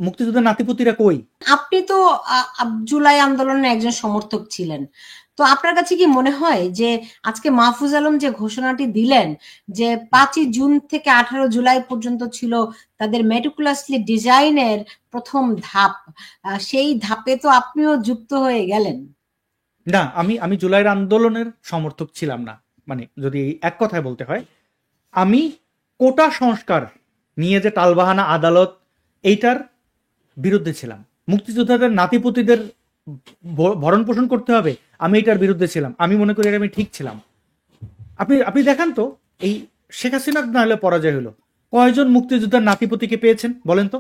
মুক্তিযুদ্ধের নাতিপুতিরা কই? আপনি তো জুলাই আন্দোলনের একজন সমর্থক ছিলেন। তো আপনার কাছে কি মনে হয় যে আজকে মাহফুজ আলম যে ঘোষণাটি দিলেন যে 5ই জুন থেকে 18 জুলাই পর্যন্ত ছিল তাদের মেটিকুলাসলি ডিজাইনের প্রথম ধাপ, সেই ধাপে তো আপনিও যুক্ত হয়ে গেলেন। না, আমি আমি জুলাইয়ের আন্দোলনের সমর্থক ছিলাম না। মানে যদি এক কথায় বলতে হয়, আমি কোটা সংস্কার নিয়ে যে টালবাহানা আদালত, এইটার বিরুদ্ধে ছিলাম। মুক্তিযোদ্ধাদের নাতিপুতিদের ভরণ পোষণ করতে হবে, আমি এটার বিরুদ্ধে ছিলাম। আমি মনে করি এটা আমি ঠিক ছিলাম। আপনি আপনি দেখান তো, এই শেখ হাসিনার না হলে পরাজয় হলো, কয়জন মুক্তিযোদ্ধার নাতিপুতিকে পেয়েছেন বলেন তো?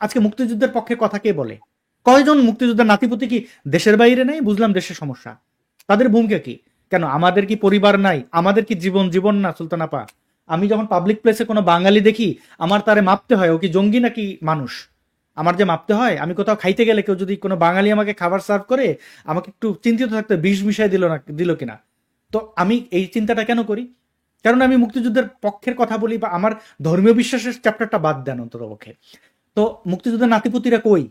আজকে মুক্তিযুদ্ধের পক্ষে কথা কে বলে? কয়জন মুক্তিযোদ্ধার নাতিপুতি কি দেশের বাইরে নেই? বুঝলাম দেশের সমস্যা, তাদের ভূমিকা কি? কেন আমাদের কি পরিবার নাই? আমাদের কি জীবন জীবন না সুলতান আপা? আমি যখন পাবলিক প্লেসে কোনো বাঙালি দেখি, আমার তারে মাপতে হয় ও কি জঙ্গি নাকি মানুষ। আমার যে মাপতে হয়, আমি কোথাও খাইতে গেলে কেউ যদি কোনো বাঙালি আমাকে খাবার সার্ভ করে, আমাকে একটু চিন্তিত থাকতে, বিষ মিশাই দিল না দিল কিনা। তো আমি এই চিন্তাটা কেন করি? কারণ আমি মুক্তিযুদ্ধের পক্ষের কথা বলি, বা আমার ধর্মীয় বিশ্বাসের চ্যাপ্টারটা বাদ দেন অন্তত পক্ষে। তো মুক্তিযুদ্ধের নাতিপুতিরা কই?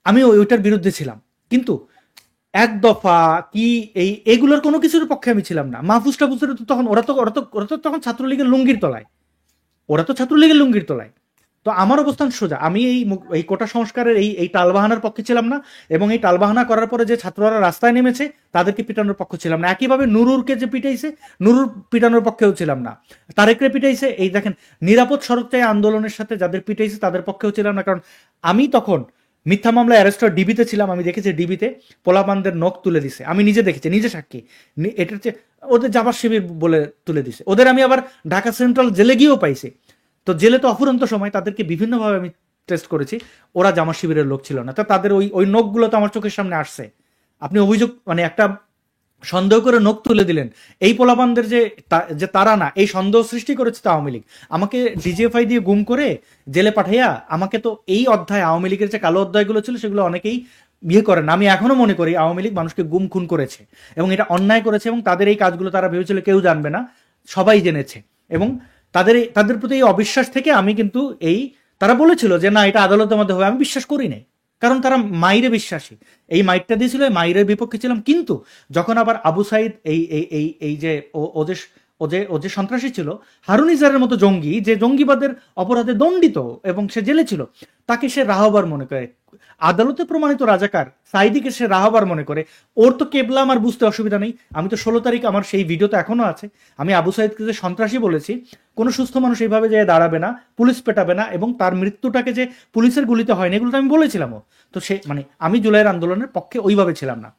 আমি ওইটার বিরুদ্ধে ছিলাম, কিন্তু এক দফা কি এগুলোর কোনো কিছুর পক্ষে আমি ছিলাম না। মাহফুজ টাফুজের তো তখন ওরা তো তখন ছাত্রলীগের লুঙ্গির তলায়, ওরা তো ছাত্রলীগের লুঙ্গির তলায়। তো আমার অবস্থান সোজা, আমি এই কোটা সংস্কারের এই টালবাহানার পক্ষে ছিলাম না, এবং এই টালবাহানা করার পরে যে ছাত্ররা রাস্তায় নেমেছে তাদেরকে পিটানোর পক্ষে ছিলাম না। একইভাবে নুরুরকে যে পিটাইছে, নুরুর পিটানোর পক্ষেও ছিলাম না। তারেকরে পিটাইছে, এই দেখেন নিরাপদ সড়ক চাই আন্দোলনের সাথে যাদের পিটাইছে তাদের পক্ষেও ছিলাম না। কারণ আমি তখন মিথ্যা মামলায় অ্যারেস্ট হওয়া ডিবিতে ছিলাম। আমি দেখেছি ডিবিতে পোলাপানদের নখ তুলে দিছে, আমি নিজে দেখেছি, নিজে সাক্ষী। এটার হচ্ছে ওদের জামাত শিবির বলে তুলে দিছে। ওদের আমি আবার ঢাকা সেন্ট্রাল জেলে গিয়েও পাইছি। তো জেলে তো অফুরন্ত সময়, তাদেরকে বিভিন্নভাবে আমি টেস্ট করেছি, ওরা জামা শিবিরের লোক ছিল না। তো তাদের ওই ওই নোকগুলো তো আমার চোখের সামনে আসছে। আপনি অভিযোগ মানে একটা সন্দেহ করে নোক তুলে দিলেন, এই পোলাপানদের যে তারা না, এই সন্দেহ সৃষ্টি করেছে তো আওয়ামী লীগ। আমাকে ডিজিএফআই দিয়ে গুম করে জেলে পাঠাইয়া, আমাকে তো এই অধ্যায় আওয়ামী লীগের যে কালো অধ্যায়গুলো ছিল সেগুলো অনেকেই বিয়ে করেন। আমি এখনো মনে করি আওয়ামী লীগ মানুষকে গুম খুন করেছে, এবং এটা অন্যায় করেছে, এবং তাদের এই কাজগুলো তারা ভেবেছিল কেউ জানবে না, সবাই জেনেছে। এবং তাদের প্রতি এই অবিশ্বাস থেকে আমি কিন্তু তারা বলেছিল যে না এটা আদালতের মধ্যে হবে, আমি বিশ্বাস করি নাই। কারণ তারা মাইরে বিশ্বাসী, এই মাইকটা দিয়েছিল, এই মাইরের বিপক্ষে ছিলাম। কিন্তু যখন আবার আবু সাইদ এই যে ও যে সন্ত্রাসী ছিল, হারুন ইজারের মতো জঙ্গি, যে জঙ্গিবাদের অপরাধে দণ্ডিত এবং সে জেলে ছিল, তাকে সে রাহবার মনে করে, আদালতে প্রমাণিত রাজাকার সাইদিকে সে রাহবার মনে করে। ওর তো কেবলা আমার বুঝতে অসুবিধা নেই। আমি তো 16 তারিখ আমার সেই ভিডিও তো এখনো আছে, আমি আবু সাইদকে যে সন্ত্রাসী বলেছি, কোনো সুস্থ মানুষ এইভাবে যে দাঁড়াবে না, পুলিশ পেটাবে না, এবং তার মৃত্যুটাকে যে পুলিশের গুলিতে হয়নি, এগুলো তো আমি বলেছিলামও। তো সে মানে আমি জুলাইয়ের আন্দোলনের পক্ষে ওইভাবে ছিলাম না।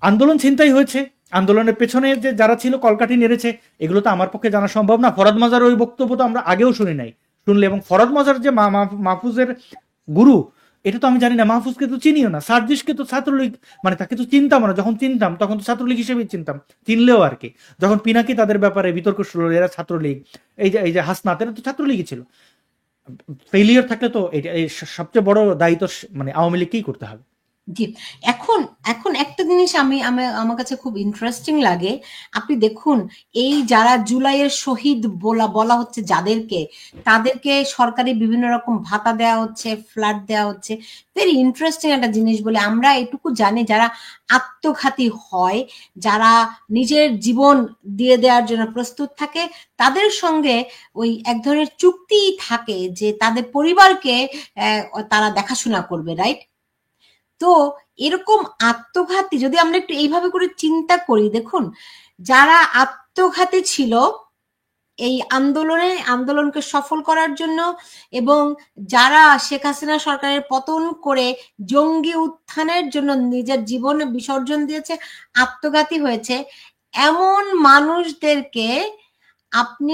আন্দোলন ছিনতাই হয়েছে, আন্দোলনের পেছনে যে যারা ছিল কলকাঠি নেড়েছে, এগুলো তো আমার পক্ষে জানা সম্ভব না। ফরাদ মজার ওই বক্তব্য তো আমরা আগেও শুনি নাই, শুনলে, এবং ফরাদ মজার যে মাহফুজের গুরু, এটা তো আমি জানি না। মাহফুজকে তো চিনিও না, সার্জিসকে তো ছাত্রলীগ, মানে তাকে তো চিনতাম না। যখন চিনতাম তখন তো ছাত্রলীগ হিসেবেই চিনতাম, চিনলেও আর কি। যখন পিনাকি তাদের ব্যাপারে বিতর্ক শুরু হলো, এরা ছাত্রলীগ, এই যে হাসনাত, এরা তো ছাত্রলীগই ছিল। ফেলিয়ার থাকলে তো এটা সবচেয়ে বড় দায়িত্ব মানে আওয়ামী লীগকেই করতে হবে। জি। এখন এখন একটা জিনিস আমার কাছে খুব ইন্টারেস্টিং লাগে। আপনি দেখুন, এই যারা জুলাইয়ের শহীদ বলা বলা হচ্ছে যাদেরকে, তাদেরকে সরকারি বিভিন্ন রকম ভাতা দেওয়া হচ্ছে, ফ্ল্যাট দেওয়া হচ্ছে। ভেরি ইন্টারেস্টিং একটা জিনিস বলে আমরা এটুকু জানি, যারা আত্মঘাতী হয়, যারা নিজের জীবন দিয়ে দেওয়ার জন্য প্রস্তুত থাকে, তাদের সঙ্গে ওই এক ধরনের চুক্তি থাকে যে তাদের পরিবারকে তারা দেখাশোনা করবে, রাইট? তো এরকম আত্মঘাতী যদি আমরা একটু এইভাবে করে চিন্তা করি, দেখুন যারা আত্মঘাতী ছিল এই আন্দোলনকে সফল করার জন্য, এবং যারা শেখ হাসিনা সরকারের পতন করে জঙ্গি উত্থানের জন্য নিজের জীবন বিসর্জন দিয়েছে, আত্মঘাতী হয়েছে, এমন মানুষদেরকে আপনি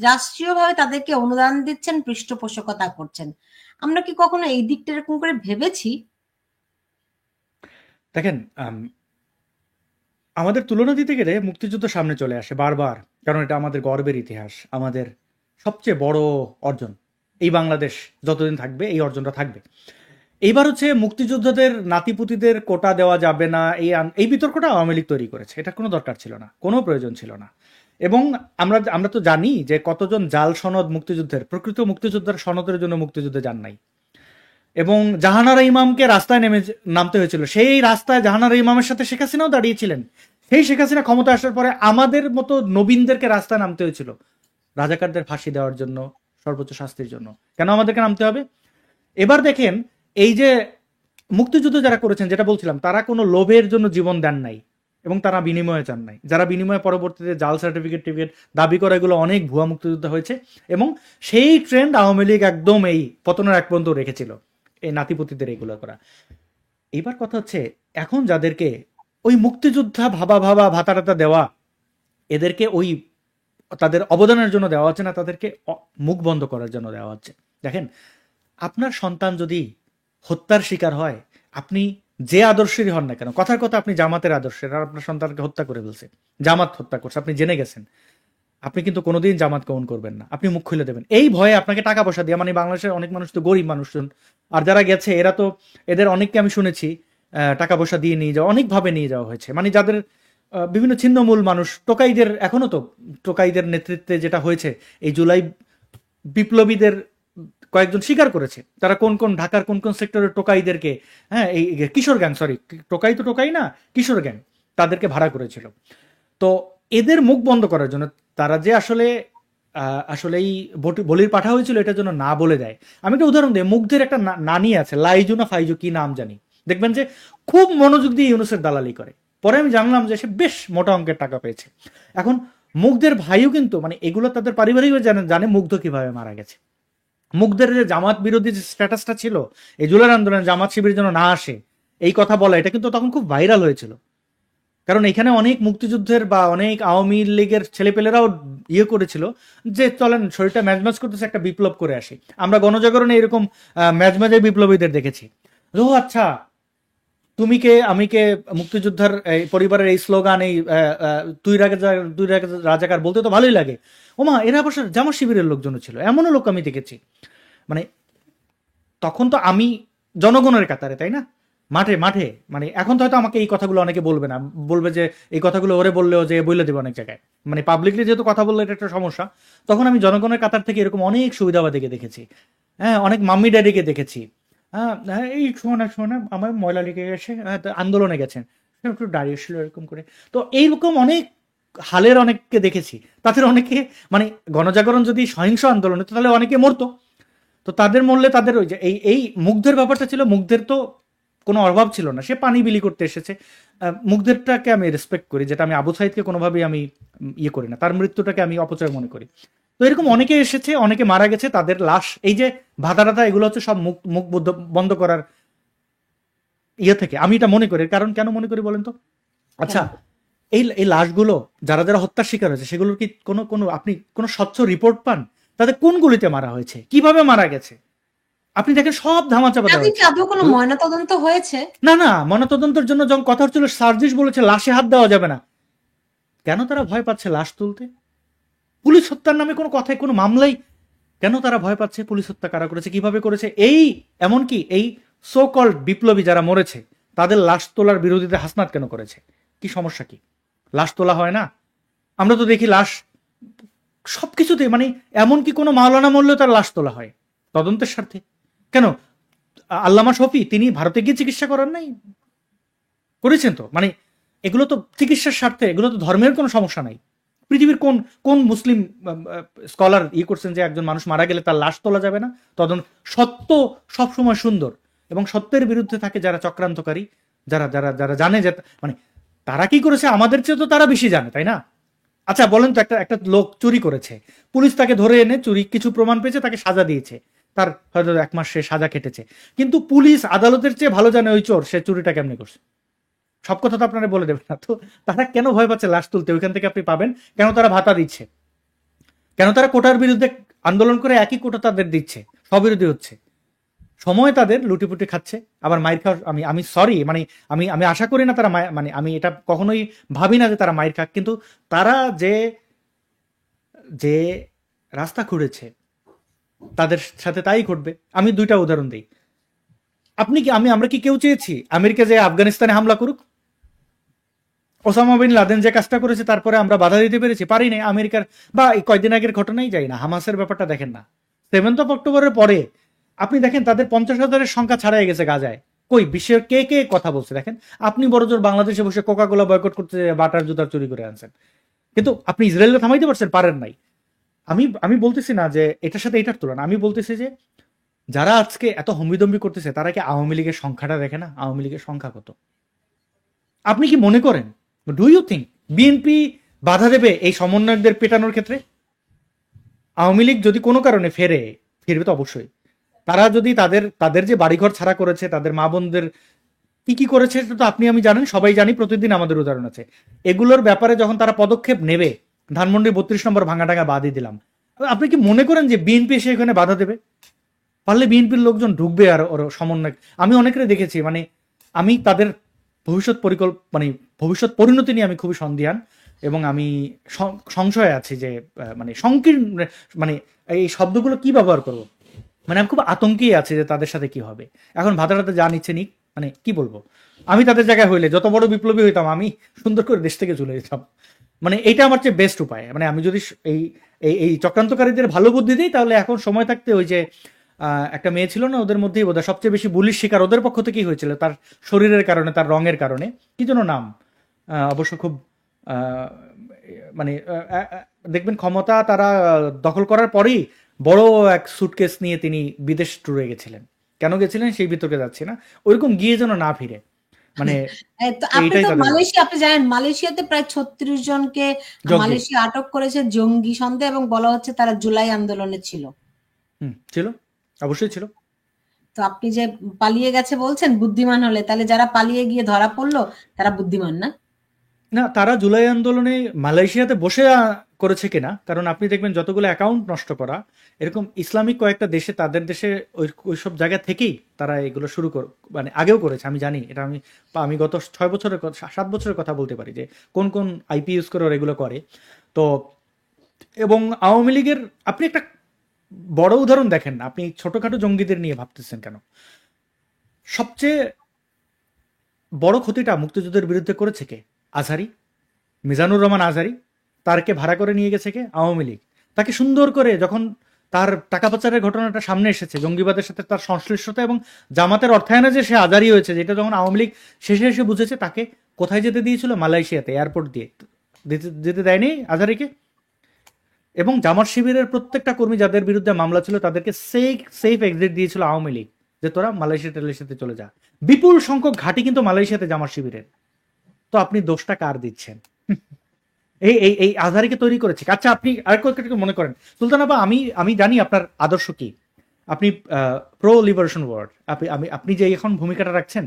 রাষ্ট্রীয়ভাবে তাদেরকে অনুদান দিচ্ছেন, পৃষ্ঠপোষকতা করছেন। আমরা কি কখনো এই দিকটা এরকম করে ভেবেছি? দেখেন, আমাদের তুলনা দিতে গেলে মুক্তিযুদ্ধ সামনে চলে আসে বারবার, কারণ এটা আমাদের গর্বের ইতিহাস, আমাদের সবচেয়ে বড় অর্জন। এই বাংলাদেশ যতদিন থাকবে এই অর্জনটা থাকবে। এইবার হচ্ছে মুক্তিযোদ্ধাদের নাতিপুতিদের কোটা দেওয়া যাবে না, এই বিতর্কটা আওয়ামী লীগ তৈরি করেছে। এটা কোনো দরকার ছিল না, কোনো প্রয়োজন ছিল না। এবং আমরা আমরা তো জানি যে কতজন জাল সনদ মুক্তিযুদ্ধের, প্রকৃত মুক্তিযোদ্ধার সনদের জন্য মুক্তিযুদ্ধে যান নাই। এবং জাহানারা ইমামকে রাস্তায় নামতে হয়েছিল, সেই রাস্তায় জাহানারা ইমামের সাথে শেখ হাসিনাও দাঁড়িয়েছিলেন। সেই শেখ হাসিনা ক্ষমতা আসার পরে আমাদের মতো নবীনদেরকে রাস্তায় নামতে হয়েছিল রাজাকারদের ফাঁসি দেওয়ার জন্য, সর্বোচ্চ শাস্তির জন্য। কেন আমাদেরকে নামতে হবে? এবার দেখেন, এই যে মুক্তিযুদ্ধ যারা করেছেন, যেটা বলছিলাম, তারা কোনো লোভের জন্য জীবন দেন নাই এবং তারা বিনিময়ে চান নাই। যারা বিনিময়ে পরবর্তীতে জাল সার্টিফিকেট দাবি করা, এগুলো অনেক ভুয়া মুক্তিযুদ্ধ হয়েছে। এবং সেই ট্রেন্ড আওয়ামী লীগ একদম এই পতনের এক পর্যন্ত রেখেছিল, এই নাতিপতিদের এগুলো করা। এবার কথা হচ্ছে, এখন যাদেরকে ওই মুক্তিযোদ্ধা ভাবা ভাতা টাতা দেওয়া, এদেরকে ওই তাদের অবদানের জন্য দেওয়া হচ্ছে না, তাদেরকে মুখ বন্ধ করার জন্য দেওয়া হচ্ছে। দেখেন, আপনার সন্তান যদি হত্যার শিকার হয়, আপনি যে আদর্শেরই হন না কেন, কথার কথা আপনি জামাতের আদর্শের, আর আপনার সন্তানকে হত্যা করে ফেলছে, জামাত হত্যা করছে, আপনি জেনে গেছেন, আপনি কিন্তু কোনোদিন জামাত গ্রহণ করবেন না, আপনি মুখ খুলে দেবেন এই ভয়ে। আপনাকে টাকা পয়সা দিয়ে, মানে বাংলাদেশের অনেক মানুষ তো গরিব মানুষজন, আর যারা গেছে এরা তো, এদের অনেককে আমি শুনেছি টাকা পয়সা দিয়ে নিয়ে যাওয়া, অনেকভাবে নিয়ে যাওয়া হয়েছে। মানে যাদের বিভিন্ন ছিন্নমূল মানুষ, টোকাইদের, এখনো তো টোকাইদের নেতৃত্বে যেটা হয়েছে, এই জুলাই বিপ্লবীদের কয়েকজন স্বীকার করেছে তারা কোন কোন ঢাকার কোন কোন সেক্টরের টোকাইদেরকে, হ্যাঁ, এই কিশোর গ্যাং, সরি টোকাই তো টোকাই না, কিশোর গ্যাং, তাদেরকে ভাড়া করেছিল। তো এদের মুখ বন্ধ করার জন্য, তারা যে আসলে আসলেই বলির পাঠা হয়েছিল এটার জন্য না বলে দেয়। আমি একটা উদাহরণ দিই, মুগ্ধের একটা নানি আছে, লাইজু না ফাইজু কি নাম জানি, দেখবেন যে খুব মনোযোগ দিয়ে ইউনুসের দালালি করে। পরে আমি জানলাম যে সে বেশ মোটা অঙ্কের টাকা পেয়েছে। এখন মুগ্ধের ভাইও কিন্তু, মানে এগুলো তাদের পারিবারিক জানে মুগ্ধ কিভাবে মারা গেছে। মুগ্ধের যে জামাত বিরোধী যে স্ট্যাটাসটা ছিল, এই জুলাই আন্দোলনে জামাত শিবির যেন না আসে এই কথা বলা, এটা কিন্তু তখন খুব ভাইরাল হয়েছিল। কারণ এখানে অনেক মুক্তিযুদ্ধের বা অনেক আওয়ামী লীগের ছেলেপেলেরাও ইয়ে করেছিল যে চলেন শরীরটা ম্যাজম্যাজ করতেছে, একটা বিপ্লব করে আসি। আমরা গণজাগরণে এরকম ম্যাজম্যাজে বিপ্লবীদের দেখেছি। ও আচ্ছা, তুমি কে আমি কে, মুক্তিযোদ্ধার পরিবারের এই স্লোগান, এই তুই রাজাকার বলতে তো ভালোই লাগে। ওমা, এরা অবশ্য জামাত শিবিরের লোকজন ছিল, এমনও লোক আমি দেখেছি। মানে তখন তো আমি জনগণের কাতারে, তাই না, মাঠে মাঠে, মানে এখন তো হয়তো আমাকে এই কথাগুলো অনেকে বলবে না, বলবে যে এই কথাগুলো ওরে বললেও যে বলে দেবে অনেক জায়গায়, মানে পাবলিকলি যেহেতু কথা বললে এটা একটা সমস্যা। তখন আমি জনগণের কাতার থেকে এরকম অনেক সুবিধাবাদীকে দেখেছি, হ্যাঁ, অনেক মাম্মি ড্যাডিকে দেখেছি। হ্যাঁ হ্যাঁ, এই শোনা আমার ময়লা লেগে গেছে, আন্দোলনে গেছেন, একটু দাঁড়িয়েছিল এরকম করে। তো এইরকম অনেক হালের অনেককে দেখেছি। তাদের অনেকে, মানে গণজাগরণ যদি সহিংস আন্দোলন হতো তাহলে অনেকে মরতো। তো তাদের মরলে তাদের ওই যে এই মুগ্ধের ব্যাপারটা ছিল, মুগ্ধের তো কোনো অভাব ছিল না, সে পানি বিলি করতে এসেছে। মুগ্ধেরটাকে আমি রেসপেক্ট করি, যেটা আমি আবু সাইদকে কোনোভাবেই আমি ইয়ে করি না, তার মৃত্যুটাকে আমি অপচয় মনে করি। তো এরকম অনেকে এসেছে, অনেকে মারা গেছে, তাদের লাশ, এই যে ভাতা টাতা, এগুলো হচ্ছে সব মুখ মুখ বন্ধ করার ইয়ে থেকে আমি এটা মনে করি। কারণ কেন মনে করি বলেন তো? আচ্ছা, এই এই লাশগুলো যারা যারা হত্যার শিকার হয়েছে, সেগুলোর কি কোনো কোনো আপনি কোনো স্বচ্ছ রিপোর্ট পান? তাদের কোন গুলিতে মারা হয়েছে, কিভাবে মারা গেছে, আপনি দেখেন সব ধামাচাপা দেওয়া হয়েছে। আদৌ কোনো ময়নাতদন্ত হয়েছে? না না, ময়নাতদন্তের জন্য যখন কথা হচ্ছিল, সার্জিস বলেছে লাশে হাত দেওয়া যাবে না। কেন তারা ভয় পাচ্ছে লাশ তুলতে? পুলিশ হত্যার নামে কোনো কথায়, কোনো মামলাই কেন তারা ভয় পাচ্ছে? পুলিশ হত্যা কারা করেছে, কিভাবে করেছে, এই এমনকি এই সো কল্ড বিপ্লবী যারা মরেছে তাদের লাশ তোলার বিরোধিতা হাসনাত কেন করেছে? কি সমস্যা কি? লাশ তোলা হয় না? আমরা তো দেখি লাশ সবকিছুতে, মানে এমনকি কোনো মাওলানা মরলেও তার লাশ তোলা হয় তদন্তের স্বার্থে। কেন? আল্লামা শফি তিনি ভারতে গিয়ে চিকিৎসা করার নাই? করেছেন তো। মানে এগুলো তো চিকিৎসার স্বার্থে, এগুলো তো ধর্মের কোনো সমস্যা নাই। পৃথিবীর কোন কোন মুসলিম স্কলার করছেন যে একজন মানুষ মারা গেলে তার লাশ তোলা যাবে না? তদন্ত, সত্য সবসময় সুন্দর, এবং সত্যের বিরুদ্ধে থাকে যারা চক্রান্তকারী, যারা যারা যারা জানে যে, মানে তারা কি করেছে আমাদের চেয়ে তো তারা বেশি জানে, তাই না? আচ্ছা বলেন তো, একটা একটা লোক চুরি করেছে, পুলিশ তাকে ধরে এনে চুরি কিছু প্রমাণ পেয়েছে, তাকে সাজা দিয়েছে, তার হয়তো 1 মাস সে সাজা কেটেছে, কিন্তু পুলিশ আদালতের চেয়ে ভালো জানে ওই চোর সে চুরিটা কেমনে করছে। সব কথা তো আপনারা বলে দেবেন না। তো তারা কেন ভয় পাচ্ছে লাশ তুলতে? ওইখান থেকে আপনি পাবেন কেন তারা ভাতা দিচ্ছে, কেন তারা কোটার বিরুদ্ধে আন্দোলন করে একই কোটা তাদের দিচ্ছে, স্ববিরোধী হচ্ছে, সময় তাদের লুটিপুটি খাচ্ছে, আবার মাইর খাওয়া। আমি আমি সরি, মানে আমি আমি আশা করি না তারা মানে আমি এটা কখনোই ভাবি না যে তারা মাইর খাক, কিন্তু তারা যে যে রাস্তা খুঁড়েছে তাদের সাথে তাই ঘটবে। আমি 2টা উদাহরণ দিই। আপনি কি আমরা কি কেউ চেয়েছি আমেরিকা যে আফগানিস্তানে হামলা করুক? ওসামা বিন লাদেন যে কাজটা করেছে তারপরে আমরা বাধা দিতে পেরেছি? পারি নাই। আমেরিকার বা এই কয়েকদিন আগের ঘটনাই যাই না, হামাসের ব্যাপারটা দেখেন না, 7th of অক্টোবরের পরে আপনি দেখেন তাদের 50,000-এর সংখ্যা ছাড়াই গেছে গাজায়। কই বিশ্বের কে কে কথা বলছে দেখেন? আপনি বড়জোর বাংলাদেশে বসে কোকা কোলা বয়কট করতে বাটার জুতার চুরি করে আনছেন, কিন্তু আপনি ইসরায়েলকে থামাইতে পারছেন? পারেন নাই। আমি আমি বলতেছি না যে এটার সাথে এটার তুলনা, আমি বলতেছি যে যারা আজকে এত হম্বিদম্বি করতেছে তারা কি আওয়ামী লীগের সংখ্যাটা দেখে না? আওয়ামী লীগের সংখ্যা কত? আপনি কি মনে করেন, ডু ইউ থিঙ্ক বিএনপি বাধা দেবে এই সমন্বয়কদের পেটানোর ক্ষেত্রে? আওয়ামী লীগ যদি কোনো কারণে ফিরবে তো অবশ্যই। তারা যদি তাদের তাদের যে বাড়িঘর ছাড়া করেছে, তাদের মা বোনদের কি কি করেছে সেটা তো আপনি আমি জানেন, সবাই জানি, প্রতিদিন আমাদের উদাহরণ আছে। এগুলোর ব্যাপারে যখন তারা পদক্ষেপ নেবে, ধানমন্ডি 32 নম্বর ভাঙাটাঙ্গা বাদই দিলাম, আপনি কি মনে করেন যে বিএনপি এসে এখানে বাধা দেবে? পারলে বিএনপির লোকজন ঢুকবে আর ওর সমন্বয়। আমি অনেকের দেখেছি, মানে আমি তাদের মানে ভবিষ্যৎ পরিণতি নিয়ে আমি খুবই সন্দিহান, এবং আমি সংশয়ে আছি যে মানে সংকীর্ণ, মানে এই শব্দগুলো কি ব্যবহার করব, মানে আমি খুব আতঙ্কে আছি যে তাদের সাথে কি হবে। এখন ভাতাটাতে যা নিচ্ছে নিক, মানে কি বলবো, আমি তাদের জায়গায় হইলে যত বড় বিপ্লবী হইতাম আমি সুন্দর করে দেশ থেকে চলে যেতাম। মানে এটা আমার চেয়ে বেস্ট উপায়। মানে আমি যদি এই এই এই চক্রান্তকারীদের ভালো বুদ্ধি দিই, তাহলে এখন সময় থাকতে ওই যে একটা মেয়ে ছিল না ওদের মধ্যেই বোধহয় সবচেয়ে বেশি বুলির শিকার ওদের পক্ষ থেকেই হয়েছিল, তার শরীরের কারণে, তার রঙের কারণে, কি যেন নাম, অবশ্য খুব আহ, মানে দেখবেন ক্ষমতা তারা দখল করার পরেই বড় এক সুটকেস নিয়ে তিনি বিদেশ ট্যুরে গেছিলেন। কেন গেছিলেন সেই বিতর্কে যাচ্ছি না, ওইরকম গিয়ে যেন না ফিরে, মানে তো আপনি এইটাই তো তাদের মালয়েশিয়া, আপনি জানেন মালয়েশিয়াতে প্রায় 36 জনকে জঙ্গি। মালয়েশিয়া আটক করেছে জঙ্গি সন্দেহ, এবং বলা হচ্ছে তারা জুলাই আন্দোলনে ছিল। ছিল, অবশ্যই ছিল। তো আপনি যে পালিয়ে গেছে বলছেন বুদ্ধিমান হলে, তাহলে যারা পালিয়ে গিয়ে ধরা পড়লো তারা বুদ্ধিমান না? না, তারা জুলাই আন্দোলনে মালয়েশিয়াতে বসে করেছে কিনা, কারণ আপনি দেখবেন যতগুলো অ্যাকাউন্ট নষ্ট করা, এরকম ইসলামিক কয়েকটা দেশে, তাদের দেশে ওইসব জায়গা থেকেই তারা এগুলো মানে আগেও করেছে। আমি জানি এটা, আমি গত 6 বছরের 7 বছরের কথা বলতে পারি যে কোন কোন আইপি ইউজ করে ওরা এগুলো করে। তো এবং আওয়ামী লীগের আপনি একটা বড় উদাহরণ দেখেন না, আপনি ছোটখাটো জঙ্গিদের নিয়ে ভাবতেছেন কেন? সবচেয়ে বড় ক্ষতিটা মুক্তিযুদ্ধের বিরুদ্ধে করেছে কে? আজহারি, মিজানুর রহমান আজহারি। তারকে ভাড়া করে নিয়ে গেছে কে? আওয়ামী লীগ। তাকে সুন্দর করে যখন তার টাকা পাচারের ঘটনাটা সামনে এসেছে, জঙ্গিবাদের সাথে তার সংশ্লিষ্টতা এবং জামাতের অর্থায়নে যে সে আজারি হয়েছে, যেটা যখন আওয়ামী লীগ শেষে এসে বুঝেছে, তাকে কোথায় যেতে দিয়েছিল? মালয়েশিয়াতে, এয়ারপোর্ট দিয়ে যেতে দেয়নি আজহারিকে। এবং জামাত শিবিরের প্রত্যেকটা কর্মী যাদের বিরুদ্ধে মামলা ছিল তাদেরকে সেফ এক্সিট দিয়েছিল আওয়ামী লীগ, যে তোরা মালয়েশিয়াতে চলে যা। বিপুল সংখ্যক ঘাঁটি কিন্তু মালয়েশিয়াতে জামাত শিবিরের। তো আপনি দোষটা কার দিচ্ছেন? এই এই এই আজহারিকে তৈরি করেছে। আচ্ছা, আপনি আরেকটু মনে করেন সুলতান আপা, আমি জানি আপনার আদর্শ কি, আপনি প্রো লিবারেশন ওয়ার্ড, আপনি যে এখন ভূমিকাটা রাখছেন,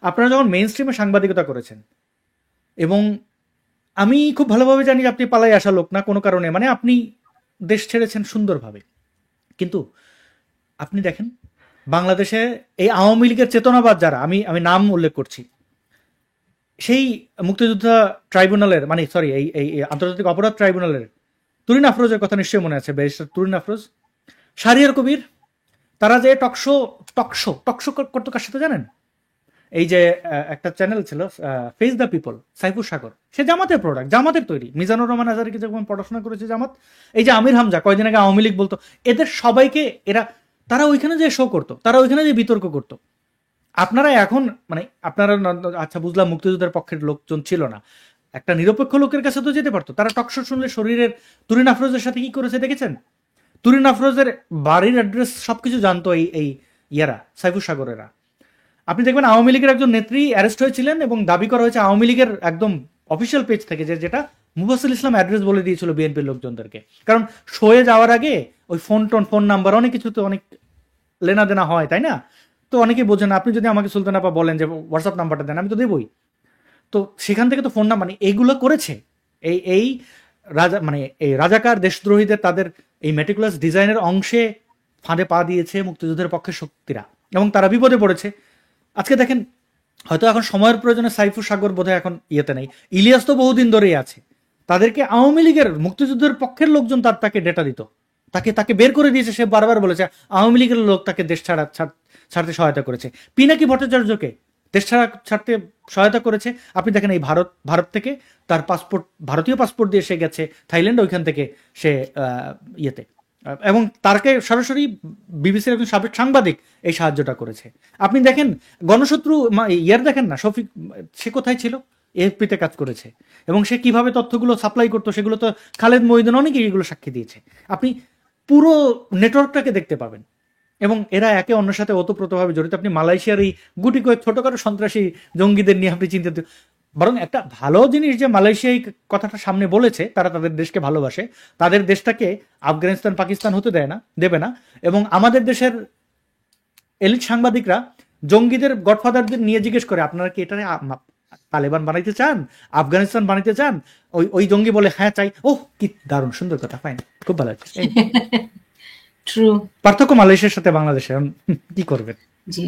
আপনারা যখন মেইন স্ট্রিমে সাংবাদিকতা করেছেন, এবং আমি খুব ভালোভাবে জানি আপনি পালাই আসা লোক না কোনো কারণে, মানে আপনি দেশ ছেড়েছেন সুন্দরভাবে, কিন্তু আপনি দেখেন বাংলাদেশে এই আওয়ামী লীগের চেতনাবাদ যারা, আমি নাম উল্লেখ করছি, সেই মুক্তিযোদ্ধা ট্রাইব্যুনালের, মানে সরি, এই এই আন্তর্জাতিক অপরাধ ট্রাইব্যুনালের তুরিন আফরোজের কথা নিশ্চয়ই মনে আছে, ব্যারিস্টার তুরিন আফরোজ, শাহরিয়ার কবির, তারা যে টকশো করতো কার সাথে জানেন? এই যে একটা চ্যানেল ছিল ফেস দ্য পিপল, সাইফুর সাগর, সে জামাতের প্রোডাক্ট, জামাতের তৈরি। মিজানুর রহমান আজহারিকে যখন পড়াশোনা করেছে জামাত, এই যে আমির হামজা কয়দিন আগে আওয়ামী লীগ বলতো, এদের সবাইকে তারা ওইখানে যে শো করতো, তারা ওইখানে যে বিতর্ক করতো। আপনারা এখন, মানে আপনারা আচ্ছা বুঝলাম মুক্তিযুদ্ধের পক্ষের লোকজন ছিল না, একটা নিরপেক্ষ লোকের কাছে তো যেতে পারতো। তারা টকশো শুনলে শরীরের তুরিন আফরোজের সাথে কি করেছে দেখেছেন? তুরিন আফরোজের বাড়ির অ্যাড্রেস সবকিছু জানতো এই ইয়ারা, সাইফুর সাগরেরা। আপনি দেখবেন আওয়ামী লীগের একজন নেত্রী অ্যারেস্ট হয়েছিলেন, এবং দাবি করা হয়েছে আওয়ামী লীগের একদম অফিসিয়াল পেজ থেকে, যেটা মুফাসসিল ইসলাম অ্যাড্রেস বলে দিয়েছিল বিএনপির লোকজনদেরকে। কারণ শোয়ে যাওয়ার আগে ওই ফোন নাম্বার অনেক কিছু তো অনেক লেনা দেনা হয়, তাই না? তো অনেকে বোঝেন, আপনি যদি আমাকে সুলতান আপা বলেন যে হোয়াটসঅ্যাপ নাম্বারটা দেন, আমি তো দেবই। তো সেখান থেকে তো ফোন নাম্বার, মানে এইগুলো করেছে এই রাজা, মানে এই রাজাকার দেশদ্রোহীদের তাদের এই মেটিকুলাস ডিজাইনের অংশে ফাঁদে পা দিয়েছে মুক্তিযুদ্ধের পক্ষের শক্তিরা, এবং তারা বিপদে পড়েছে। আজকে দেখেন, হয়তো এখন সময়ের প্রয়োজনে সাইফুর সাগর বোধহয় এখন ইয়েতে নেই, ইলিয়াস তো বহুদিন ধরেই আছে। তাদেরকে আওয়ামী লীগের মুক্তিযুদ্ধের পক্ষের লোকজন তাকে ডেটা দিত, তাকে বের করে দিয়েছে। সে বারবার বলেছে আওয়ামী লীগের লোক তাকে দেশ ছাড়তে সহায়তা করেছে। পিনাকি ভট্টাচার্যকে দেশ ছাড়তে সহায়তা করেছে। আপনি দেখেন এই ভারত থেকে তার পাসপোর্ট, ভারতীয় পাসপোর্ট দিয়ে সে গেছে থাইল্যান্ড, ওইখান থেকে সে ইয়েতে, এবং তারকে সরাসরি বিবিসির একজন সাবেক সাংবাদিক এই সাহায্যটা করেছে। আপনি দেখেন গণশত্রু ইয়ার দেখেন না, শফিক, সে কোথায় ছিল? এএফপিতে কাজ করেছে, এবং সে কিভাবে তথ্যগুলো সাপ্লাই করতো সেগুলো তো খালেদ মহিউদ্দিন অনেকেই এগুলো সাক্ষী দিয়েছে। আপনি পুরো নেটওয়ার্কটাকে দেখতে পাবেন, এবং এরা একে অন্যের সাথে ওতপ্রোতভাবে জড়িত। আপনি মালয়েশিয়ার এই গুটি কয়েক ছোটখাটো সন্ত্রাসী জঙ্গিদের নিয়ে আপনি চিন্তিত। বরং একটা ভালো জিনিস যে মালয়েশিয়া এই কথাটা সামনে বলেছে, তারা তাদের দেশকে ভালোবাসে, তাদের দেশটাকে আফগানিস্তান পাকিস্তান হতে দেবে না। এবং আমাদের দেশের এলিট সাংবাদিকরা জঙ্গিদের গডফাদারদের নিয়ে জিজ্ঞেস করে, আপনারা কি এটা তালেবান বানাইতে চান, আফগানিস্তান বানাইতে চান? ওই জঙ্গি বলে হ্যাঁ চাই। ওহ, কি দারুণ সুন্দর কথা, ফাইন, খুব ভালো আছে। ট্রু। পার্থক্য মালয়েশিয়ার সাথে বাংলাদেশে, কি করবেন? জি।